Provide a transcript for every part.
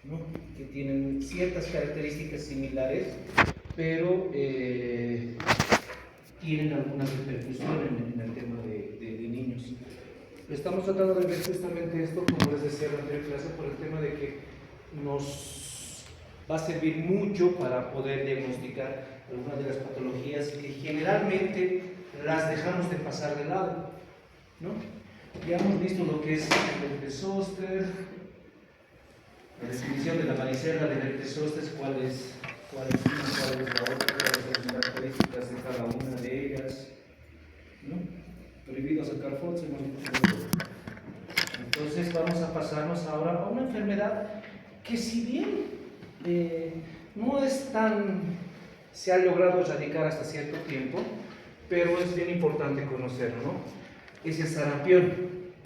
¿no? Que tienen ciertas características similares, pero tienen alguna repercusión en el tema de niños. Estamos tratando de ver justamente esto, como les decía en la anterior clase, por el tema de que nos va a servir mucho para poder diagnosticar algunas de las patologías que generalmente las dejamos de pasar de lado, ¿no? Ya hemos visto lo que es el herpes zóster, la definición de la varicela del herpes zóster, cuál es una, cuál es la otra, cuáles son las características de cada una de ellas, ¿no? Prohibido sacar fotos, hemos dicho. Entonces vamos a pasarnos ahora a una enfermedad que, si bien no es tan, se ha logrado erradicar hasta cierto tiempo, pero es bien importante conocerlo, ¿no? Es el sarampión.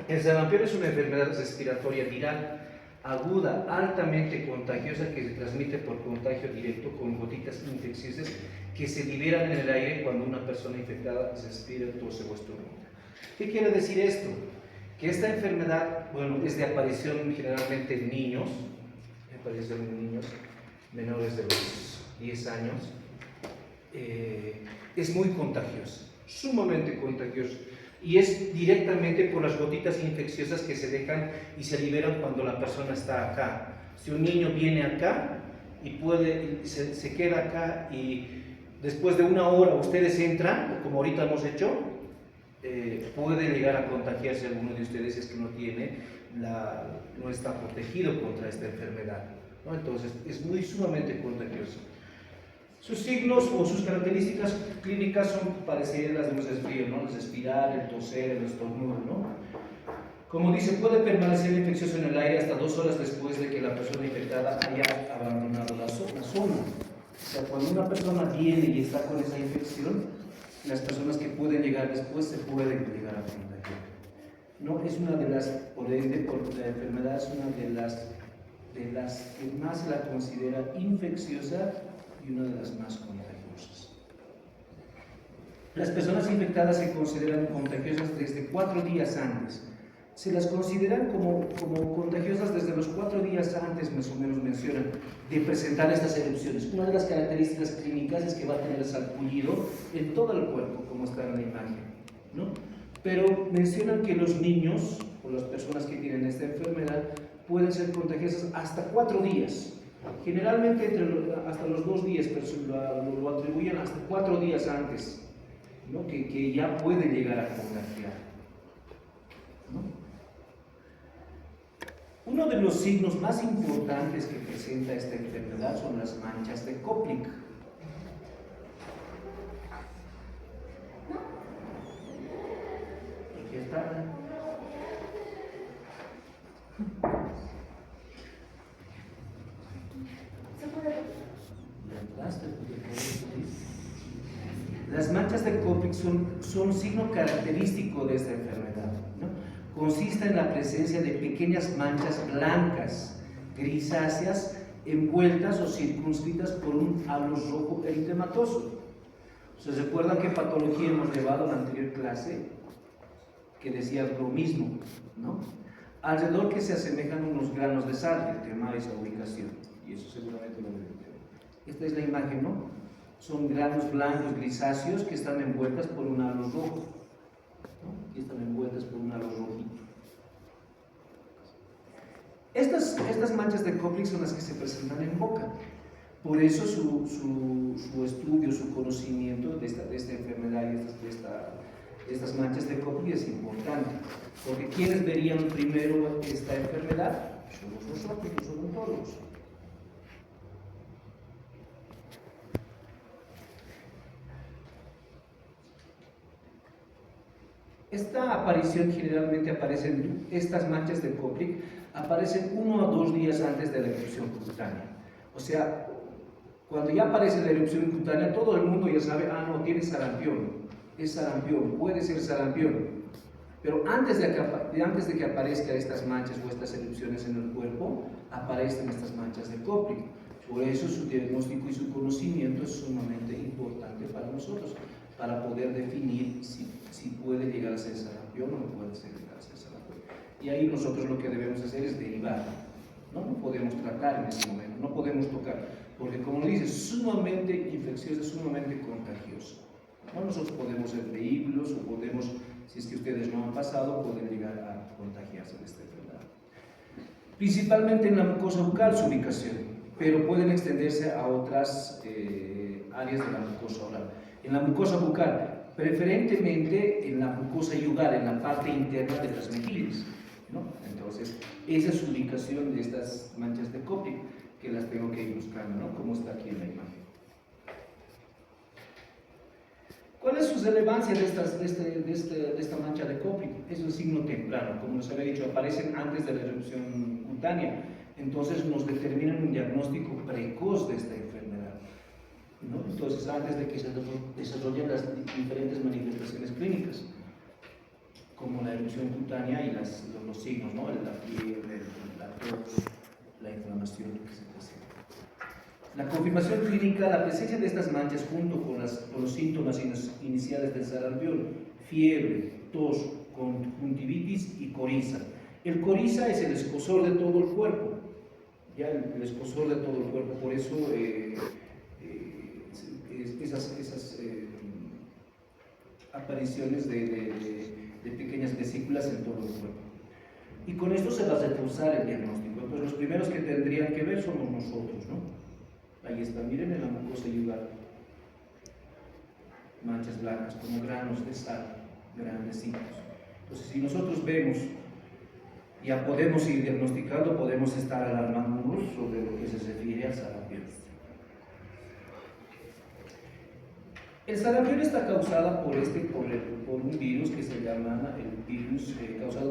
El sarampión es una enfermedad respiratoria viral aguda, altamente contagiosa, que se transmite por contagio directo con gotitas infecciosas que se liberan en el aire cuando una persona infectada respira, tose o estornuda. ¿Qué quiere decir esto? Que esta enfermedad, bueno, es de aparición generalmente en niños, menores de los 10 años, es muy contagiosa, sumamente contagiosa, y es directamente por las gotitas infecciosas que se dejan y se liberan cuando la persona está acá. Si un niño viene acá y se queda acá, y después de una hora ustedes entran, como ahorita hemos hecho, puede llegar a contagiarse alguno de ustedes si es que no está protegido contra esta enfermedad, ¿no? Entonces es sumamente contagioso. Sus signos o sus características clínicas son parecidas a las de un resfrío, ¿no? El respirar, el toser, el estornudo, ¿no? Como dice, puede permanecer infeccioso en el aire hasta 2 horas después de que la persona infectada haya abandonado la zona. O sea, cuando una persona viene y está con esa infección, las personas que pueden llegar después se pueden llegar a contagiar. No, es una de las, por ende, por la enfermedad es una de las que más se la considera infecciosa y una de las más contagiosas. Las personas infectadas se consideran contagiosas desde 4 días antes. Se las consideran como contagiosas desde los 4 días antes, más o menos mencionan, de presentar estas erupciones. Una de las características clínicas es que va a tener sarpullido en todo el cuerpo, como está en la imagen, ¿no? Pero mencionan que los niños o las personas que tienen esta enfermedad pueden ser contagiosas hasta 4 días. Generalmente hasta los 2 días, pero lo atribuyen hasta 4 días antes, ¿no? que ya puede llegar a contagiar, ¿no? Uno de los signos más importantes que presenta esta enfermedad son las manchas de Koplik. Aquí está. Las manchas de Koplik son un signo característico de esta enfermedad, ¿no? Consiste en la presencia de pequeñas manchas blancas, grisáceas, envueltas o circunscritas por un halo rojo eritematoso. ¿Se recuerdan qué patología hemos llevado en la anterior clase? Que decía lo mismo, ¿no? Alrededor que se asemejan unos granos de sal, el tema de esa ubicación, y eso seguramente lo veremos. Esta es la imagen, ¿no? Son granos blancos grisáceos que están envueltas por un halo rojo, ¿no? Aquí están envueltas por un halo rojito. Estas manchas de Koplik son las que se presentan en boca. Por eso su estudio, su conocimiento de esta enfermedad y de estas manchas de Koplik es importante. Porque ¿quiénes verían primero esta enfermedad? Somos nosotros, los odontólogos. Esta aparición generalmente aparecen, estas manchas de Koplik aparecen 1 o 2 días antes de la erupción cutánea. O sea, cuando ya aparece la erupción cutánea, todo el mundo ya sabe, no, tiene sarampión, es sarampión, puede ser sarampión. Pero antes de que aparezcan estas manchas o estas erupciones en el cuerpo, aparecen estas manchas de Koplik. Por eso su diagnóstico y su conocimiento es sumamente importante para nosotros, para poder definir si puede llegar a ser sarampión o no puede llegar a ser sarampión. Y ahí nosotros lo que debemos hacer es derivar, ¿no? No podemos tratar en ese momento, no podemos tocar, porque como lo dice, es sumamente infecciosa, sumamente contagiosa. ¿No? Nosotros podemos ser vehículos o podemos, si es que ustedes no han pasado, pueden llegar a contagiarse de esta enfermedad. Principalmente en la mucosa bucal su ubicación, pero pueden extenderse a otras áreas de la mucosa oral. En la mucosa bucal, preferentemente en la mucosa yugal, en la parte interna de las mejillas, ¿no? Entonces, esa es su ubicación de estas manchas de Koplik, que las tengo que ir buscando, ¿no? Como está aquí en la imagen. ¿Cuál es su relevancia de esta mancha de Koplik? Es un signo temprano, como les había dicho, aparecen antes de la erupción cutánea, entonces nos determinan un diagnóstico precoz de esta enfermedad, ¿no? Entonces, antes de que se desarrollen las diferentes manifestaciones clínicas, como la erupción cutánea y los signos, ¿no? La fiebre, la tos, la inflamación que se presenta. La confirmación clínica, la presencia de estas manchas junto con los síntomas iniciales del sarampión, fiebre, tos, conjuntivitis y coriza. El coriza es el escozor de todo el cuerpo, ya el escozor de todo el cuerpo, por eso esas apariciones de pequeñas vesículas en todo el cuerpo. Y con esto se va a reforzar el diagnóstico. Entonces los primeros que tendrían que ver somos nosotros, ¿no? Ahí está, miren en la mucosa yugal, manchas blancas como granos de sal, grandecitos. Entonces si nosotros vemos, ya podemos ir diagnosticando, podemos estar alarmándonos sobre lo que se refiere al sarampión. El sarampión está causada por un virus que se llama el virus,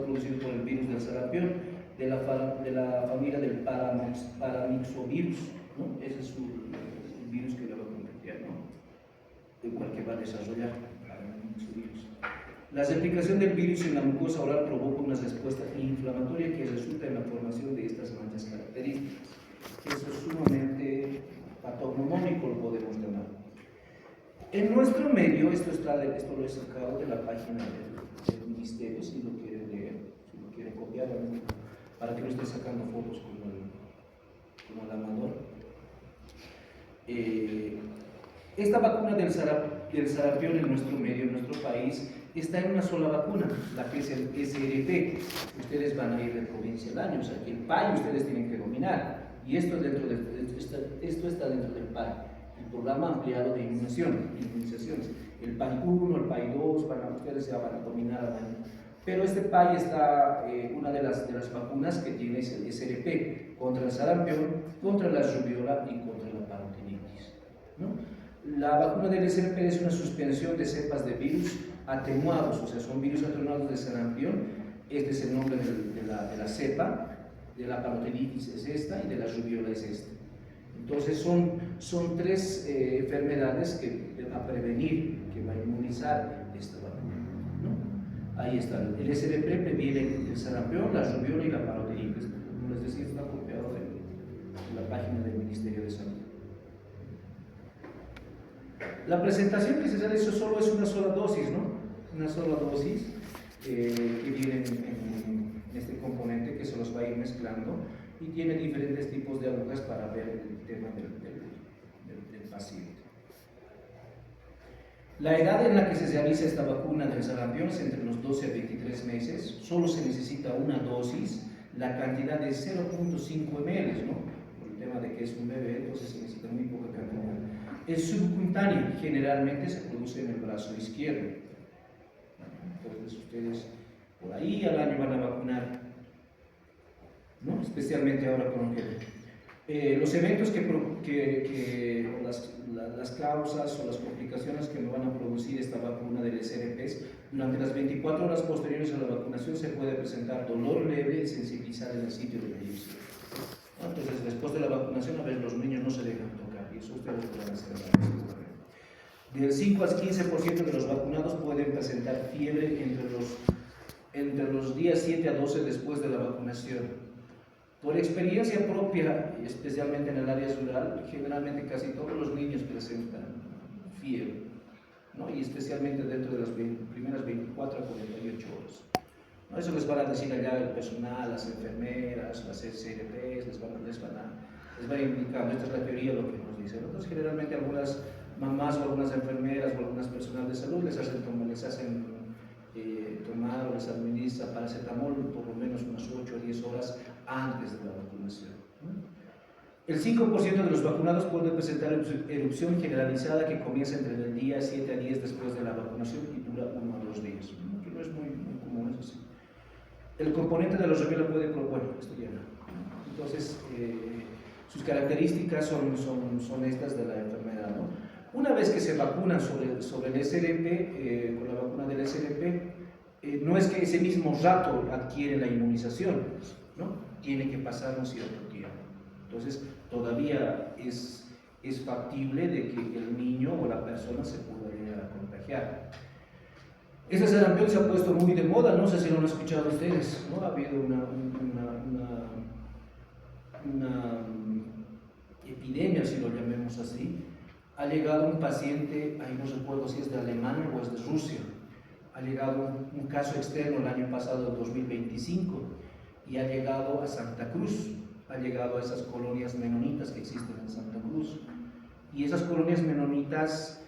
producido por el virus del sarampión, de la familia del paramyxovirus, ¿no? Ese es el virus que le va a contagiar, ¿no? Igual que va a desarrollar paramyxovirus. La replicación del virus en la mucosa oral provoca una respuesta inflamatoria que resulta en la formación de estas manchas características. Eso es sumamente patognomónico, lo podemos llamar. En nuestro medio, esto lo he sacado de la página del ministerio, si lo quieren leer, si lo quieren copiar, para que no esté sacando fotos como el amador. Esta vacuna del sarampión en nuestro medio, en nuestro país, está en una sola vacuna, la que es el SRP. Ustedes van a ir de provincia al año, o sea que el PAI ustedes tienen que dominar, y esto está dentro del PAI. El programa ampliado de inmunizaciones. El PAI 1, el PAI 2, ustedes ya van a dominar. Pero este PAI está, una de las vacunas que tiene es el SRP, contra el sarampión, contra la rubiola y contra la parotinitis, ¿no? La vacuna del SRP es una suspensión de cepas de virus atenuados, o sea, son virus atenuados de sarampión. Este es el nombre de la cepa, de la parotinitis es esta y de la rubiola es esta. Entonces son tres enfermedades que va a prevenir, que va a inmunizar esta vacuna, ¿no? Ahí está, el SRP previene el sarampión, la rubiola y la parotinitis. Como les decía, está copiado de la página del Ministerio de Salud. La presentación que se realiza solo es una sola dosis, ¿no? Una sola dosis que viene en este componente que se los va a ir mezclando, y tiene diferentes tipos de agujas para ver el tema del paciente. La edad en la que se realiza esta vacuna del sarampión es entre los 12 a 23 meses, solo se necesita una dosis, la cantidad de 0.5 ml, ¿no? Por el tema de que es un bebé, entonces se necesita muy poca cantidad. Es subcutáneo, generalmente se produce en el brazo izquierdo. Entonces ustedes por ahí al año van a vacunar, ¿no? Especialmente ahora con los eventos las causas o las complicaciones que me van a producir esta vacuna del SRP, durante las 24 horas posteriores a la vacunación se puede presentar dolor leve y sensibilizar en el sitio de la inyección. Entonces, después de la vacunación, a ver, los niños no se dejan tocar, y eso ustedes lo van a hacer. Del 5 al 15% de los vacunados pueden presentar fiebre entre los días 7 a 12 después de la vacunación. Por experiencia propia, especialmente en el área rural, generalmente casi todos los niños presentan fiebre, ¿no? Y especialmente dentro de las primeras 24 a 48 horas. ¿no? Eso les van a decir allá el personal, las enfermeras, las CRPs, les va a indicar, esta es la teoría lo que nos dice. Entonces, generalmente algunas mamás o algunas enfermeras o algunas personal de salud les hacen tomar o les administra paracetamol por lo menos unas 8 o 10 horas antes de la vacunación, ¿no? El 5% de los vacunados puede presentar erupción generalizada que comienza entre el día 7 a 10 después de la vacunación y dura 1 a 2 días, ¿no? Que no es muy común, eso sí. El componente de los rebiola puede, bueno, esto ya no. Entonces, sus características son estas de la enfermedad, ¿no? Una vez que se vacunan sobre el SRP, con la vacuna del SRP, no es que ese mismo rato adquiere la inmunización, ¿no? Tiene que pasar un cierto tiempo. Entonces, todavía es factible de que el niño o la persona se pueda llegar a contagiar. Este sarampión se ha puesto muy de moda, no sé si lo han escuchado ustedes, ¿no? Ha habido una epidemia, si lo llamemos así. Ha llegado un paciente, ahí no recuerdo si es de Alemania o es de Rusia, ha llegado un caso externo el año pasado, 2025, y ha llegado a Santa Cruz, ha llegado a esas colonias menonitas que existen en Santa Cruz. Y esas colonias menonitas,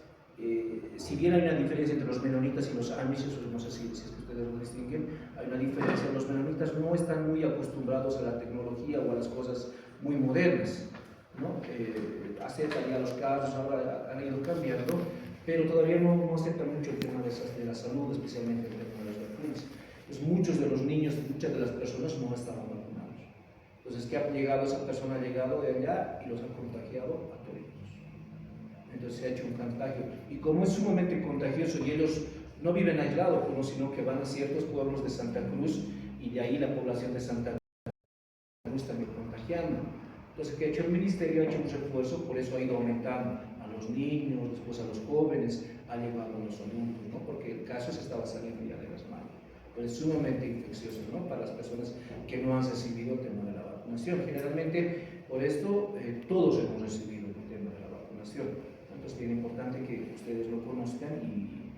si bien hay una diferencia entre los menonitas y los amish, no sé si ustedes lo distinguen, hay una diferencia, los menonitas no están muy acostumbrados a la tecnología o a las cosas muy modernas, ¿no? Aceptan ya los casos, ahora han ido cambiando, pero todavía no aceptan mucho el tema de la salud, especialmente el tema de las vacunas. Pues muchos de los niños, muchas de las personas no estaban vacunados. Entonces, ¿qué ha llegado? Esa persona ha llegado de allá y los ha contagiado a todos. Entonces se ha hecho un contagio. Y como es sumamente contagioso y ellos no viven aislados, sino que van a ciertos pueblos de Santa Cruz y de ahí la población de Santa Cruz también contagiando. Entonces, ¿qué ha hecho el ministerio? Ha hecho un refuerzo, por eso ha ido aumentando a los niños, después a los jóvenes, ha llevado a los adultos, ¿no? Porque el caso se estaba saliendo ya de las manos. Pero es sumamente infeccioso, ¿no? Para las personas que no han recibido el tema de la vacunación. Generalmente, por esto, todos hemos recibido el tema de la vacunación. Entonces, es bien importante que ustedes lo conozcan y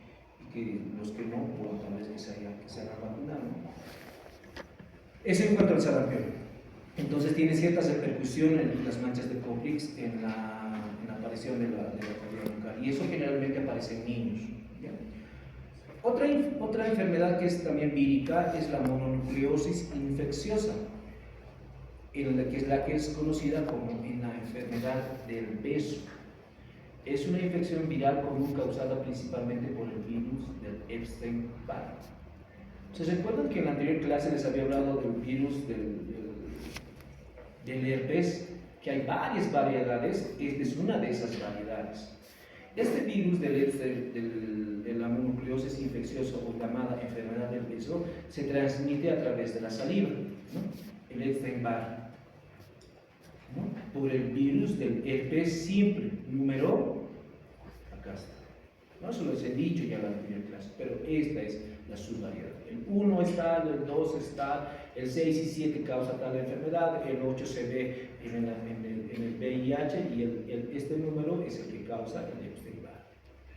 que los que no, bueno, tal vez que se hagan vacunar, ¿no? Eso en cuanto al sarampión. Entonces tiene cierta repercusión en las manchas de Cofrix en la aparición de la bacteria local, y eso generalmente aparece en niños, ¿ya? Otra enfermedad que es también vírica es la mononucleosis infecciosa, que es la que es conocida como la enfermedad del beso. Es una infección viral común causada principalmente por el virus del Epstein-Barr. ¿Se recuerdan que en la anterior clase les había hablado del virus del herpes? Que hay varias variedades, esta es una de esas variedades. Este virus de la mononucleosis infecciosa o llamada enfermedad del beso se transmite a través de la saliva, ¿no? El Epstein-Barr, ¿no? Por el virus del herpes simple, número, acá está. No se los he dicho ya en la anterior clase, pero esta es la subvariedad. El 1 está, el 2 está, el 6 y 7 causa tal enfermedad, el 8 se ve en el VIH y este número es el que causa el Epstein-Barr,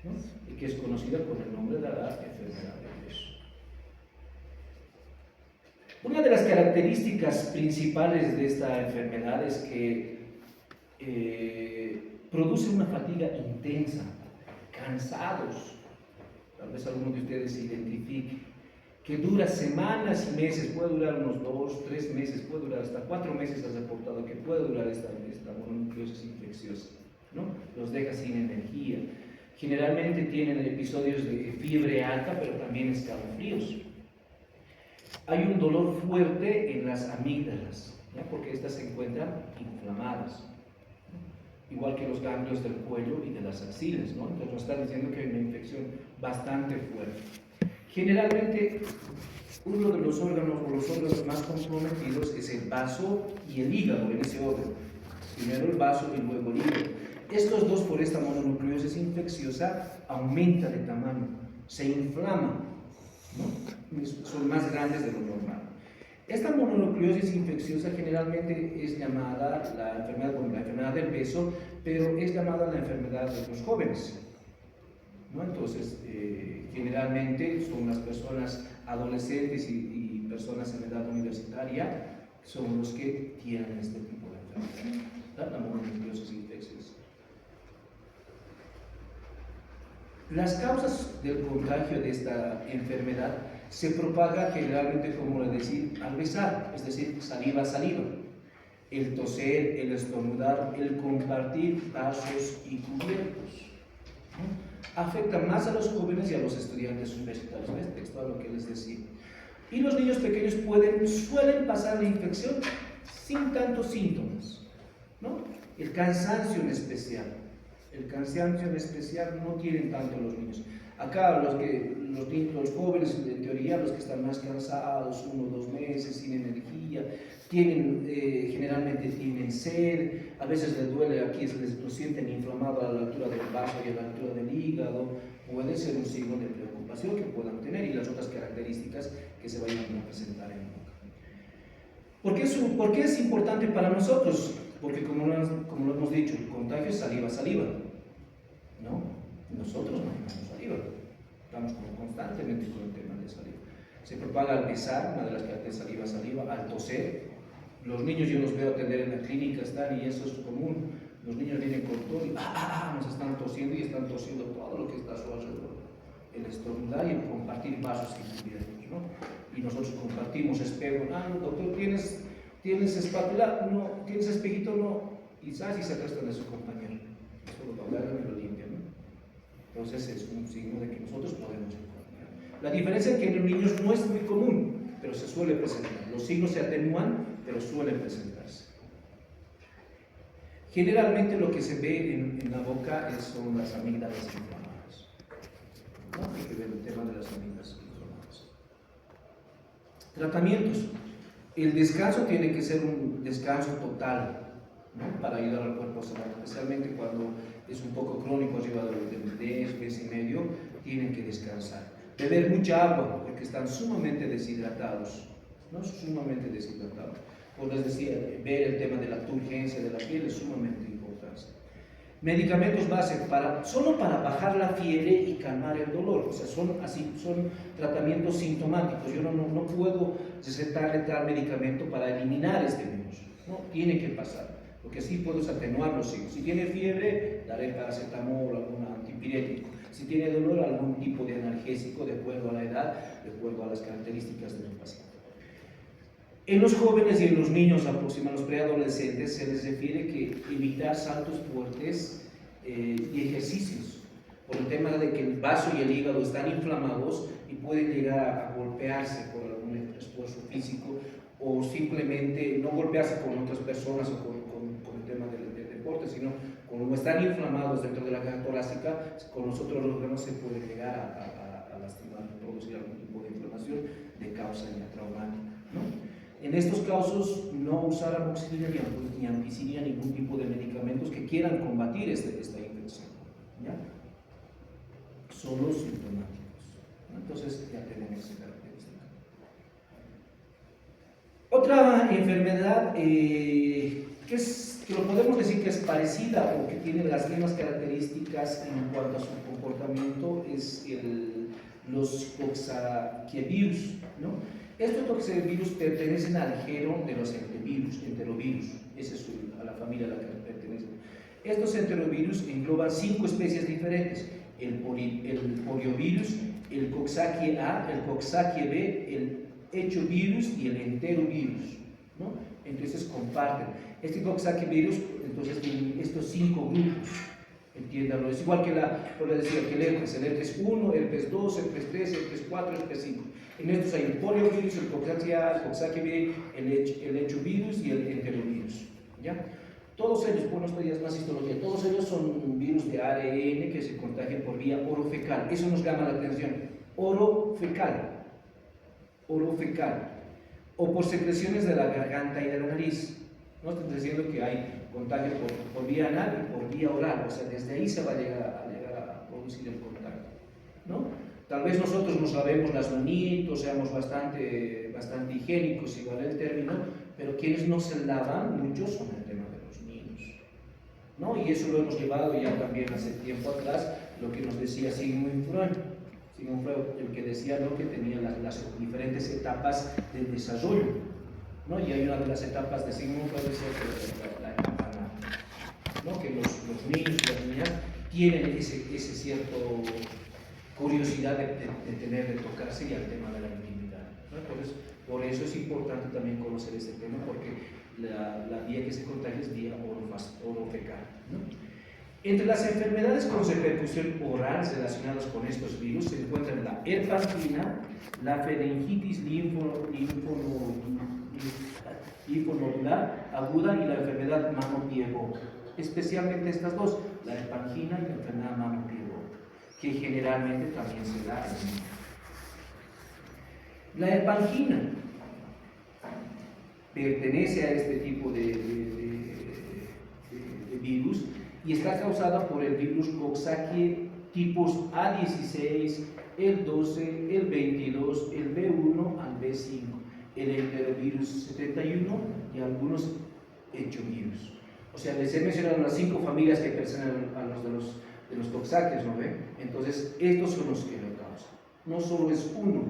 ¿no? Y que es conocida con el nombre de la enfermedad del beso. Una de las características principales de esta enfermedad es que produce una fatiga intensa, cansados, tal vez alguno de ustedes se identifique, que dura semanas y meses, puede durar unos 2, 3 meses, puede durar hasta 4 meses, has reportado que puede durar esta mononucleosis infecciosa, ¿no? Los deja sin energía. Generalmente tienen episodios de fiebre alta, pero también escalofríos. Hay un dolor fuerte en las amígdalas, ¿no? Porque estas se encuentran inflamadas, ¿no? Igual que los ganglios del cuello y de las axilas, ¿no? Entonces nos está diciendo que hay una infección bastante fuerte. Generalmente, uno de los órganos más comprometidos es el vaso y el hígado, en ese orden. Primero el vaso y luego el hígado. Estos dos, por esta mononucleosis infecciosa, aumentan de tamaño, se inflaman, ¿no? Son más grandes de lo normal. Esta mononucleosis infecciosa generalmente es llamada la enfermedad del beso, pero es llamada la enfermedad de los jóvenes, ¿no? Entonces, generalmente son las personas adolescentes y personas en edad universitaria son los que tienen este tipo de enfermedad, la mononucleosis infecciosa. Las causas del contagio de esta enfermedad se propaga generalmente, como le decía, al besar, es decir, saliva a saliva, el toser, el estornudar, el compartir vasos y cubiertos. Afecta más a los jóvenes y a los estudiantes universitarios, ¿ves? Textual lo que les decía. Y los niños pequeños suelen pasar la infección sin tantos síntomas, ¿no? El cansancio en especial. El cansancio en especial no tienen tanto los niños. Acá los jóvenes, en teoría, los que están más cansados, 1 o 2 meses, sin energía, generalmente tienen sed, a veces les duele aquí, lo sienten inflamado a la altura del vaso y a la altura del hígado, puede ser un signo de preocupación que puedan tener y las otras características que se vayan a presentar en boca. ¿Por qué es importante para nosotros? Porque como lo hemos dicho, el contagio es saliva a saliva, ¿no? Nosotros no tenemos saliva, estamos constantemente con el tema de saliva. Se propaga al besar, una de las características saliva a saliva, al toser. Los niños yo los veo atender en la clínica, y eso es común. Los niños vienen con todo y nos están tosiendo y están tosiendo todo lo que está a su alrededor. El estornudar y el compartir vasos y cubiertos, ¿no? Y nosotros compartimos espejo. No, doctor, ¿tienes espátula? No. ¿Tienes espejito? No. Y se acuestan de su compañero. Eso lo agarran y lo limpian, ¿no? Entonces es un signo de que nosotros podemos encontrar. La diferencia es que en los niños no es muy común, pero se suele presentar. Los signos se atenúan, pero suelen presentarse. Generalmente lo que se ve en la boca son las amígdalas inflamadas. ¿No? Hay que ver el tema de las amígdalas inflamadas. Tratamientos. El descanso tiene que ser un descanso total, ¿no? Para ayudar al cuerpo a sanar, especialmente cuando es un poco crónico, arriba de 10 meses y medio, tienen que descansar. Beber mucha agua, porque están sumamente deshidratados, ¿no? Sumamente deshidratados. Pues les decía, ver el tema de la turgencia de la piel es sumamente importante. Medicamentos base solo para bajar la fiebre y calmar el dolor, o sea, son tratamientos sintomáticos. Yo no puedo recetarle tal medicamento para eliminar este virus, ¿no? Tiene que pasar, porque así puedo atenuar los signos. Si tiene fiebre, daré paracetamol, algún antipirético. Si tiene dolor, algún tipo de analgésico, de acuerdo a la edad, de acuerdo a las características del paciente. En los jóvenes y en los niños, aproximadamente los preadolescentes, se les refiere que evitar saltos fuertes y ejercicios, por el tema de que el vaso y el hígado están inflamados y pueden llegar a golpearse por algún esfuerzo físico o simplemente no golpearse con otras personas o con el tema del deporte, sino como están inflamados dentro de la caja torácica, con nosotros los órganos se puede llegar a lastimar, producir algún tipo de inflamación de causa traumática, ¿no? En estos casos, no usar amoxicilina ni ampicilina, ningún tipo de medicamentos que quieran combatir esta infección, ¿ya? Son los sintomáticos, ¿no? Entonces ya tenemos esa característica. Otra enfermedad que lo podemos decir que es parecida o que tiene las mismas características en cuanto a su comportamiento es los coxsackievirus, ¿no? Estos toxovirus pertenecen al género de los enterovirus, esa es a la familia a la que pertenecen. Estos enterovirus engloban 5 especies diferentes: el poliovirus, el coxsackie A, el coxsackie B, el hechovirus y el enterovirus, ¿no? Entonces comparten. Este coxsackievirus, entonces, tiene estos 5 grupos. Entiéndanlo, es igual que el herpes 1, herpes 2, herpes 3, herpes 4, herpes 5. En estos hay el poliovirus, el coxsackie A, el coxsackie B, el hechovirus y el enterovirus, ¿ya? Todos ellos, bueno, esto ya es más histología, todos ellos son virus de ARN que se contagian por vía orofecal. Eso nos llama la atención. Orofecal. O por secreciones de la garganta y de la nariz. No estoy diciendo que hay contagio por vía anal y por vía oral, o sea, desde ahí se va a llegar a producir el contagio, ¿no? Tal vez nosotros nos lavemos las manitos, seamos bastante higiénicos, si vale el término, pero quienes no se lavan mucho son el tema de los niños, ¿no? Y eso lo hemos llevado ya también hace tiempo atrás, lo que nos decía Sigmund Sigmund Freud, el que decía, ¿no?, que tenía las diferentes etapas del desarrollo, ¿no? Y hay una de las etapas de Sigmund Freud, decía que la etapa ¿no?, que los niños y las niñas tienen ese cierto curiosidad de tener, de tocarse y al tema de la intimidad, ¿no? Por eso es importante también conocer este tema, porque la vía que se contagia es vía orofecal, ¿no? Entre las enfermedades con repercusión oral relacionadas con estos virus se encuentran la herpangina, la faringitis linfonodular aguda y la enfermedad mano-pie-boca. Especialmente estas dos, la herpangina y la enfermedad mano-pie-boca, que generalmente también se da en niños. La herpangina pertenece a este tipo de virus y está causada por el virus Coxsackie tipos A16, el 12, el 22, el B1 al B5, el enterovirus 71 y algunos hechovirus. O sea, les he mencionado las 5 familias que pertenecen a los de los Coxsackies, ¿no ven? Entonces, estos son los que lo causan. No solo es uno,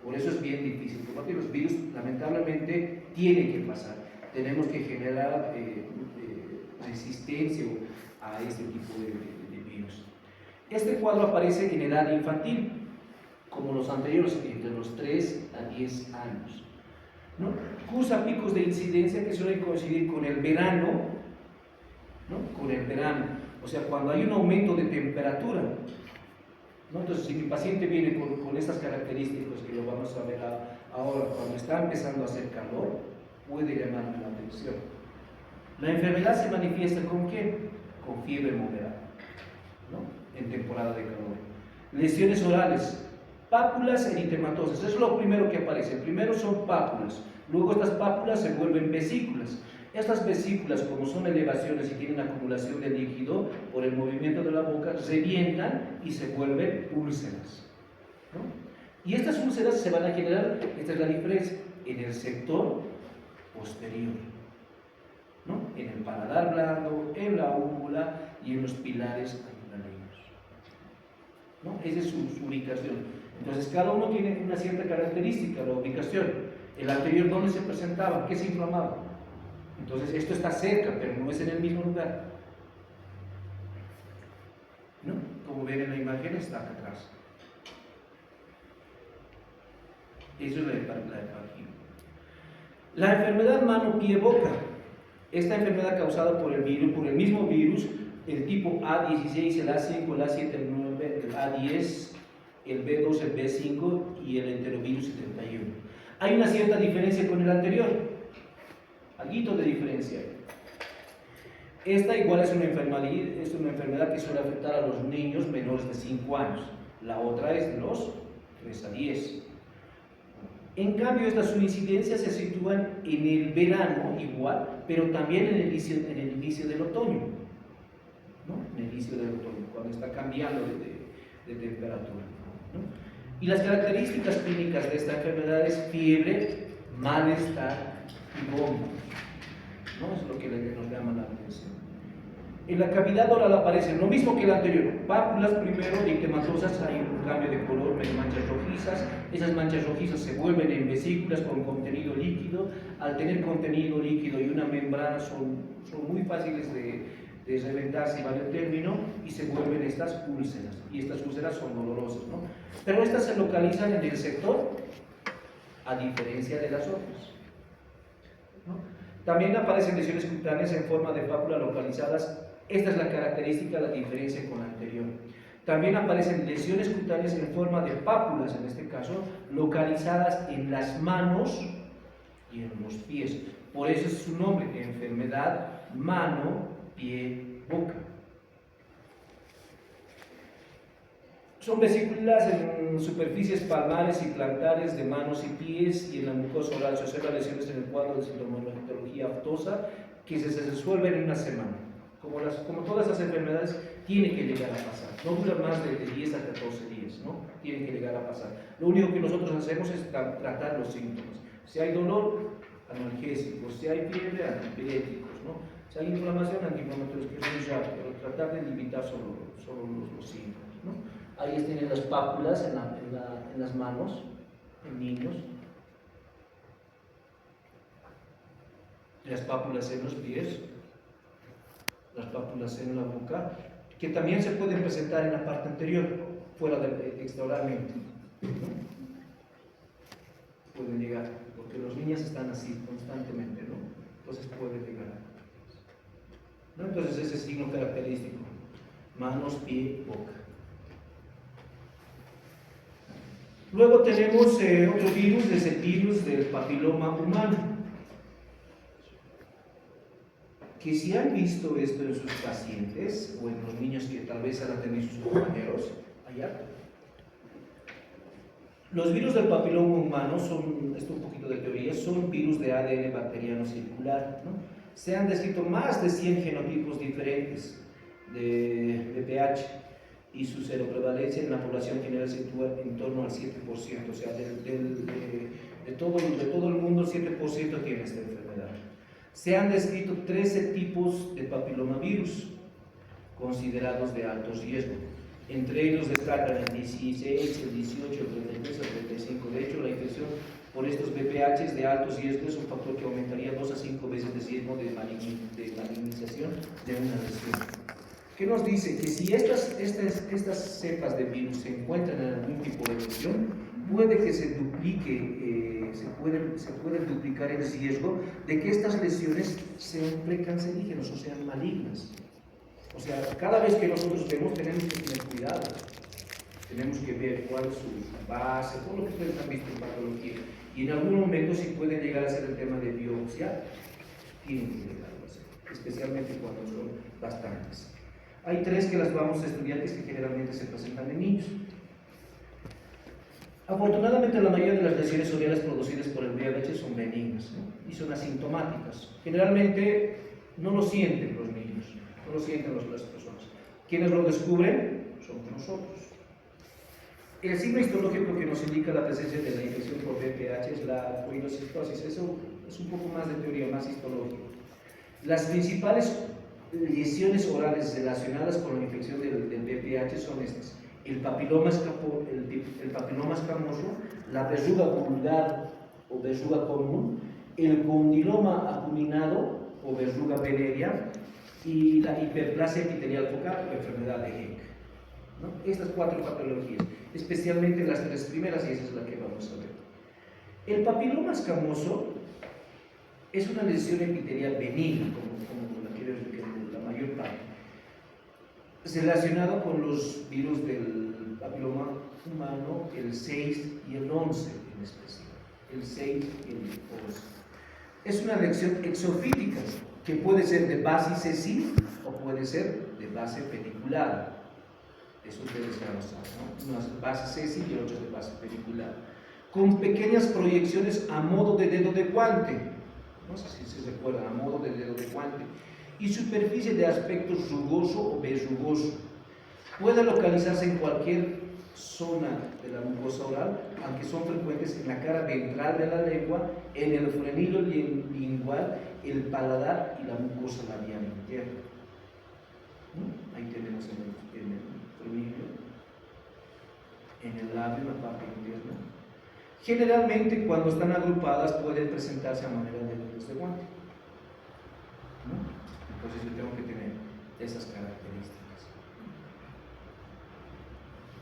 por eso es bien difícil, porque los virus lamentablemente tienen que pasar. Tenemos que generar resistencia a este tipo de virus. Este cuadro aparece en edad infantil, como los anteriores, entre los 3 a 10 años, ¿no? Cursa picos de incidencia que suelen coincidir con el verano, ¿no?, con el verano, o sea, cuando hay un aumento de temperatura, ¿no? Entonces, si mi paciente viene con estas características que lo vamos a ver ahora, cuando está empezando a hacer calor, puede llamarme la atención. La enfermedad se manifiesta ¿con qué? Con fiebre moderada, ¿no?, en temporada de calor. Lesiones orales, pápulas eritematosas, eso es lo primero que aparece. Primero son pápulas, luego estas pápulas se vuelven vesículas. Estas vesículas, como son elevaciones y tienen acumulación de líquido por el movimiento de la boca, revientan y se vuelven úlceras, ¿no? Y estas úlceras se van a generar, esta es la diferencia, en el sector posterior, ¿no?, en el paladar blando, en la úvula y en los pilares anularinos, ¿no? Esa es su ubicación. Entonces, cada uno tiene una cierta característica, la ubicación. El anterior, ¿dónde se presentaba? ¿Qué se inflamaba? Entonces, esto está cerca, pero no es en el mismo lugar, ¿no? Como ven en la imagen, está acá atrás. Eso es la herpangina. La enfermedad mano-pie-boca. Esta enfermedad causada por el virus, por el mismo virus, el tipo A16, el A5, el A7, el 9, el A10, el B2, el B5 y el enterovirus 71. Hay una cierta diferencia con el anterior. Alguito de diferencia. Esta igual es una enfermedad que suele afectar a los niños menores de 5 años. La otra es de los 3 a 10. En cambio, estas incidencias se sitúan en el verano igual, pero también en el inicio del otoño, ¿no? En el inicio del otoño, cuando está cambiando de temperatura, ¿no? Y las características clínicas de esta enfermedad es fiebre, malestar y vómitos, ¿no? Es lo que nos llama la atención. En la cavidad oral aparecen lo mismo que el anterior, pápulas primero, eritematosas, hay un cambio de color, manchas rojizas. Esas manchas rojizas se vuelven en vesículas con contenido líquido. Al tener contenido líquido y una membrana son muy fáciles de reventar, si vale el término, y se vuelven estas úlceras, y estas úlceras son dolorosas, ¿no? Pero estas se localizan en el sector, a diferencia de las otras, ¿no? También aparecen lesiones cutáneas en forma de pápula localizadas. Esta es la característica, la diferencia con la anterior. También aparecen lesiones cutáneas en forma de pápulas, en este caso, localizadas en las manos y en los pies. Por eso es su nombre, enfermedad mano-pie-boca. Son vesículas en superficies palmares y plantares de manos y pies, y en la mucosa oral se observan lesiones en el cuadro de sintomatología aftosa que se resuelven en una semana. Como todas las enfermedades, tiene que llegar a pasar. No dura más de 10 a 14 días, ¿no? Tienen que llegar a pasar. Lo único que nosotros hacemos es tratar los síntomas. Si hay dolor, analgésicos. Si hay fiebre, antipiréticos, ¿no? Si hay inflamación, antiinflamatorios, que son ya, pero tratar de limitar solo los síntomas, ¿no? Ahí tienen las pápulas en las manos, en niños. Las pápulas en los pies, las pápulas en la boca, que también se pueden presentar en la parte anterior, fuera extraoralmente. Pueden llegar, porque los niños están así constantemente, ¿no? Entonces pueden llegar. ¿No? Entonces ese es signo característico: manos, pie, boca. Luego tenemos otro virus, es el virus del papiloma humano. Que si han visto esto en sus pacientes o en los niños que tal vez han tenido sus compañeros, allá. Los virus del papiloma humano son, esto un poquito de teoría, son virus de ADN bacteriano circular, ¿no? Se han descrito más de 100 genotipos diferentes de VPH y su seroprevalencia en la población general se sitúa en torno al 7%, o sea, de todo el mundo, el 7% tiene esta enfermedad. Se han descrito 13 tipos de papilomavirus considerados de alto riesgo. Entre ellos destacan el 16, el 18, el 33, el 35. De hecho, la infección por estos VPH de alto riesgo es un factor que aumentaría 2 a 5 veces el riesgo de malignización de una lesión. ¿Qué nos dice? Que si estas cepas de virus se encuentran en algún tipo de lesión, puede que se duplique, se puede duplicar el riesgo de que estas lesiones sean precancerígenas o sean malignas. O sea, cada vez que nosotros vemos tenemos que tener cuidado. Tenemos que ver cuál es su base, todo lo que ustedes han visto en patología. Y en algún momento, si puede llegar a ser el tema de biopsia, tienen que llegar a ser, especialmente cuando son bastantes. Hay 3 que las vamos a estudiar, que generalmente se presentan en niños. Afortunadamente, la mayoría de las lesiones uriales producidas por el VIH son benignas, ¿no? Y son asintomáticas. Generalmente no lo sienten los niños, no lo sienten las personas. Quienes lo descubren somos nosotros. El signo histológico que nos indica la presencia de la infección por VPH es la coidocitosis. Eso es un poco más de teoría, más histológico. Las principales lesiones orales relacionadas con la infección del VPH son estas: el papiloma escamoso, la verruga vulgar o verruga común, el condiloma acuminado o verruga venérea y la hiperplasia epitelial focal o enfermedad de Henck, ¿no? Estas 4 patologías, especialmente las 3 primeras, y esa es la que vamos a ver. El papiloma escamoso es una lesión epitelial benigna, como la quiero decir, la mayor parte. Es relacionado con los virus del papiloma humano, el 6 y el 11 en especial. El 6 y el 11. Es una lesión exofítica que puede ser de base sessil o puede ser de base pediculada. Eso ustedes ya lo saben, ¿no? Unas base sessil y otras de base pedicular. Con pequeñas proyecciones a modo de dedo de guante. No sé si se recuerdan, a modo de dedo de guante. Y superficie de aspecto rugoso o verrugoso. Puede localizarse en cualquier zona de la mucosa oral, aunque son frecuentes en la cara ventral de la lengua, en el frenillo lingual, el paladar y la mucosa labial interna. Ahí tenemos en el frenillo, en el labio, en la parte interna. Generalmente, cuando están agrupadas, pueden presentarse a manera de dedos de guante. Entonces yo tengo que tener esas características.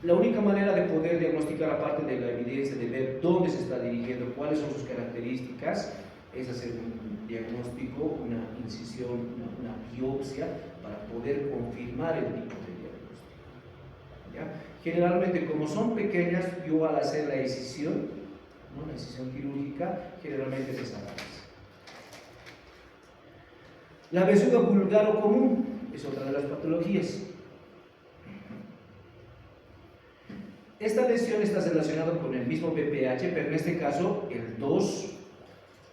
La única manera de poder diagnosticar, aparte de la evidencia, de ver dónde se está dirigiendo, cuáles son sus características, es hacer un diagnóstico, una incisión, una biopsia, para poder confirmar el tipo de diagnóstico. ¿Ya? Generalmente, como son pequeñas, yo al hacer la incisión, ¿no? La incisión quirúrgica, generalmente se desaparece. La verruga vulgar o común es otra de las patologías. Esta lesión está relacionada con el mismo VPH, pero en este caso el 2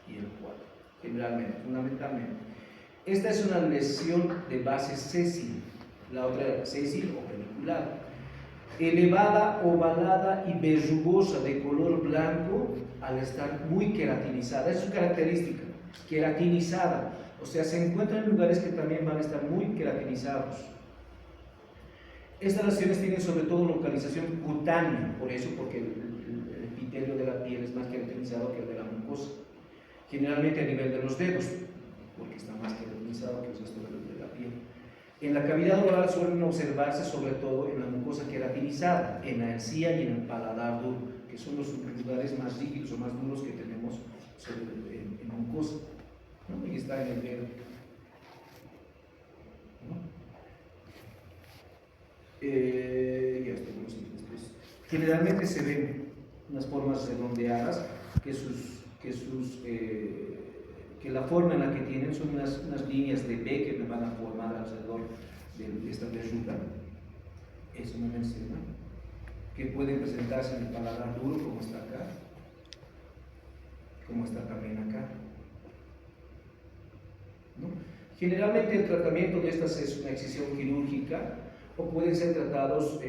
y el 4, generalmente, fundamentalmente. Esta es una lesión de base sessil, la otra sessil o pedicular, elevada, ovalada y verrugosa, de color blanco al estar muy queratinizada. Es su característica, queratinizada. O sea, se encuentra en lugares que también van a estar muy queratinizados. Estas lesiones tienen sobre todo localización cutánea, por eso, porque el epitelio de la piel es más caracterizado que el de la mucosa, generalmente a nivel de los dedos, porque está más caracterizado que el resto de la piel. En la cavidad oral suelen observarse sobre todo en la mucosa queratinizada, en la encía y en el paladar duro, que son los lugares más rígidos o más duros que tenemos en la mucosa, ¿no? Y está en el dedo, ¿no? Ya tenemos estos. Generalmente se ven unas formas redondeadas que la forma en la que tienen son unas líneas de B que me van a formar alrededor de esta verruga. Eso me menciona. Que pueden presentarse en el paladar duro, como está acá, como está también acá, ¿no? Generalmente el tratamiento de estas es una excisión quirúrgica o pueden ser tratados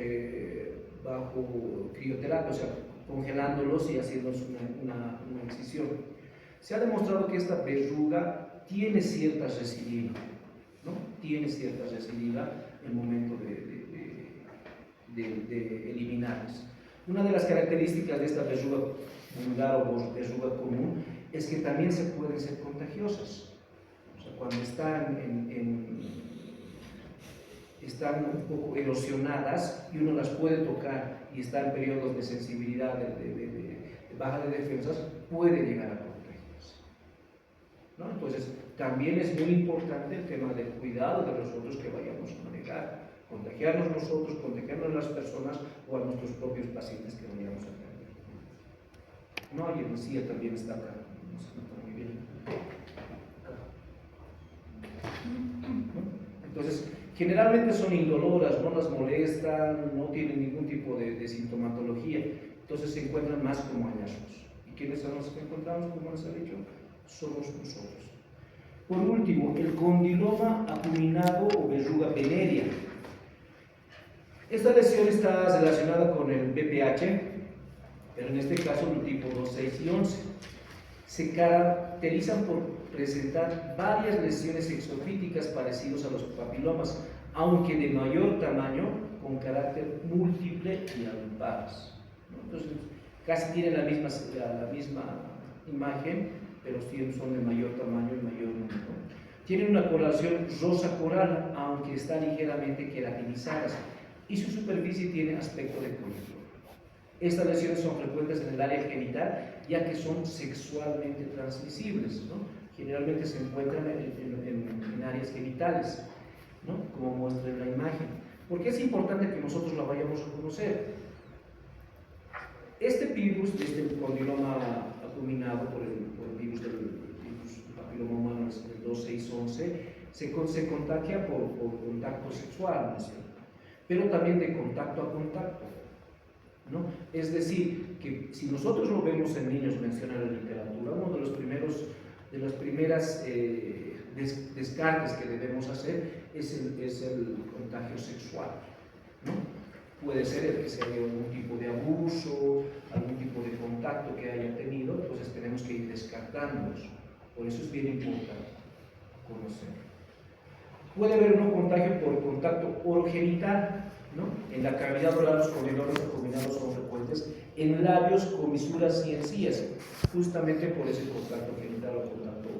bajo crioterapia, o sea, congelándolos y haciéndolos una excisión. Se ha demostrado que esta verruga tiene cierta recidiva, ¿no? Tiene cierta recidiva en el momento de eliminarlas. Una de las características de esta verruga vulgar o verruga común es que también pueden ser contagiosas. O sea, cuando están un poco erosionadas y uno las puede tocar y está en periodos de sensibilidad, de baja de defensas, puede llegar a contagiarse, ¿no? Entonces, también es muy importante el tema del cuidado de nosotros que vayamos a manejar. Contagiarnos nosotros, contagiarnos a las personas o a nuestros propios pacientes que vayamos a atender. No, y el CIA también está acá, no se nota muy bien. Entonces, generalmente son indoloras, no las molestan, no tienen ningún tipo de sintomatología, entonces se encuentran más como hallazgos. ¿Y quiénes son los que encontramos, como les he dicho? Somos nosotros. Por último, el condiloma acuminado o verruga venérea. Esta lesión está relacionada con el BPH, pero en este caso el tipo 2, 6 y 11. Se caracterizan por presentar varias lesiones exofíticas parecidas a los papilomas, aunque de mayor tamaño, con carácter múltiple y agrupadas, ¿no? Entonces, casi tienen la misma imagen, pero sí son de mayor tamaño y mayor número. Tienen una coloración rosa coral, aunque están ligeramente queratinizadas, y su superficie tiene aspecto de coliflor. Estas lesiones son frecuentes en el área genital, ya que son sexualmente transmisibles, ¿no? Generalmente se encuentran en áreas genitales, ¿no? Como muestra en la imagen. ¿Por qué es importante que nosotros la vayamos a conocer? Este virus, este condiloma acuminado por el virus del papiloma humano, el 2, 6, 11, se contagia por contacto sexual, ¿no es cierto? Pero también de contacto a contacto, ¿no? Es decir, que si nosotros lo vemos en niños, menciona la literatura, uno de las primeras descartes que debemos hacer es el contagio sexual, ¿no? Puede ser el que sea de algún tipo de abuso, algún tipo de contacto que haya tenido, entonces tenemos que ir descartándolos. Por eso es bien importante conocer. Puede haber un contagio por contacto orogenital, ¿no? En la cavidad oral los condilomas acuminados son frecuentes, en labios, comisuras y encías, justamente por ese contacto genital o contacto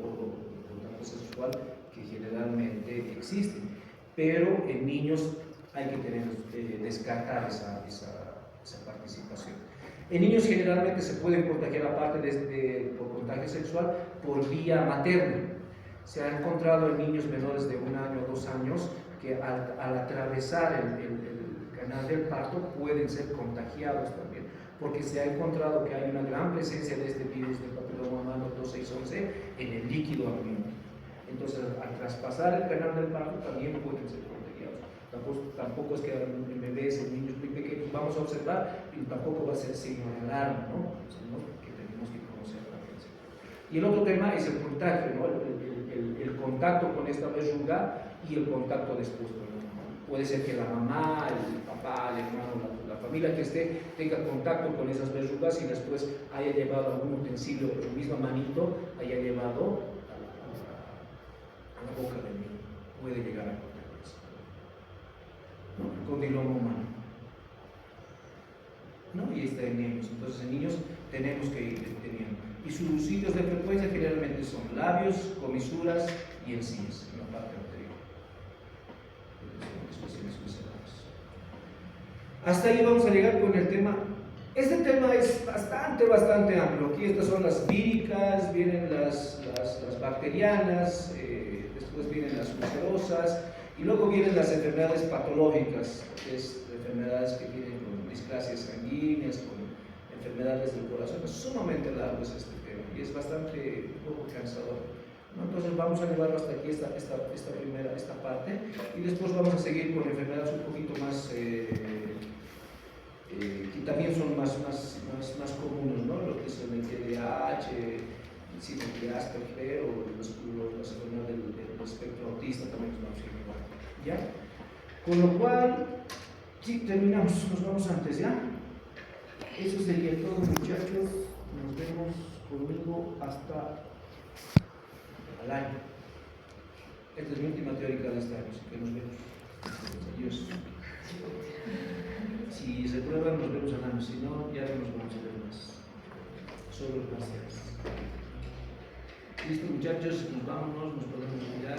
sexual que generalmente existe. Pero en niños hay que descartar esa participación. En niños generalmente se pueden contagiar, aparte por contagio sexual, por vía materna. Se ha encontrado en niños menores de 1 año o 2 años que al atravesar el canal del parto pueden ser contagiados también, porque se ha encontrado que hay una gran presencia de este virus del papiloma humano 2611 en el líquido amniótico. Entonces, al traspasar el canal del parto también pueden ser contagiados. Tampoco es que en bebés, en niños muy pequeños vamos a observar, y tampoco va a ser signo de alarma, ¿no? Sino que tenemos que conocer la presencia. Y el otro tema es el contagio, ¿no? El contacto con esta verruga y el contacto después, ¿no? Puede ser que la mamá, el papá, el hermano, la familia que esté tenga contacto con esas verrugas y después haya llevado algún utensilio con su misma manito, haya llevado a la boca del niño. Puede llegar a contagiarse, ¿no? codiloma humano. ¿No? Y está en niños. Entonces en niños tenemos que ir teniendo. Y sus sitios de frecuencia generalmente son labios, comisuras y encías, en la parte anterior. Hasta ahí vamos a llegar con el tema. Este tema es bastante amplio. Aquí estas son las víricas, vienen las bacterianas, después vienen las ulcerosas y luego vienen las enfermedades patológicas, que es enfermedades que tienen con displasias sanguíneas, con enfermedades del corazón. Es sumamente largo este tema y es bastante un poco cansador, ¿no? Entonces vamos a llevarlo hasta aquí esta parte y después vamos a seguir con enfermedades un poquito más que también son más comunes, ¿no? Lo que es el TDAH, el síndrome de Asperger o las enfermedades del espectro autista también nos vamos a llevar, ¿ya? Con lo cual, sí, terminamos, nos vamos antes, ¿ya? Eso sería todo, muchachos. Nos vemos conmigo hasta el año. Esta es mi última teórica de este año, así que nos vemos. Adiós. Si se prueban, nos vemos al año. Si no, ya no nos vamos a ver más. Sobre los parciales. Listo, muchachos, nos vámonos, nos podemos mirar.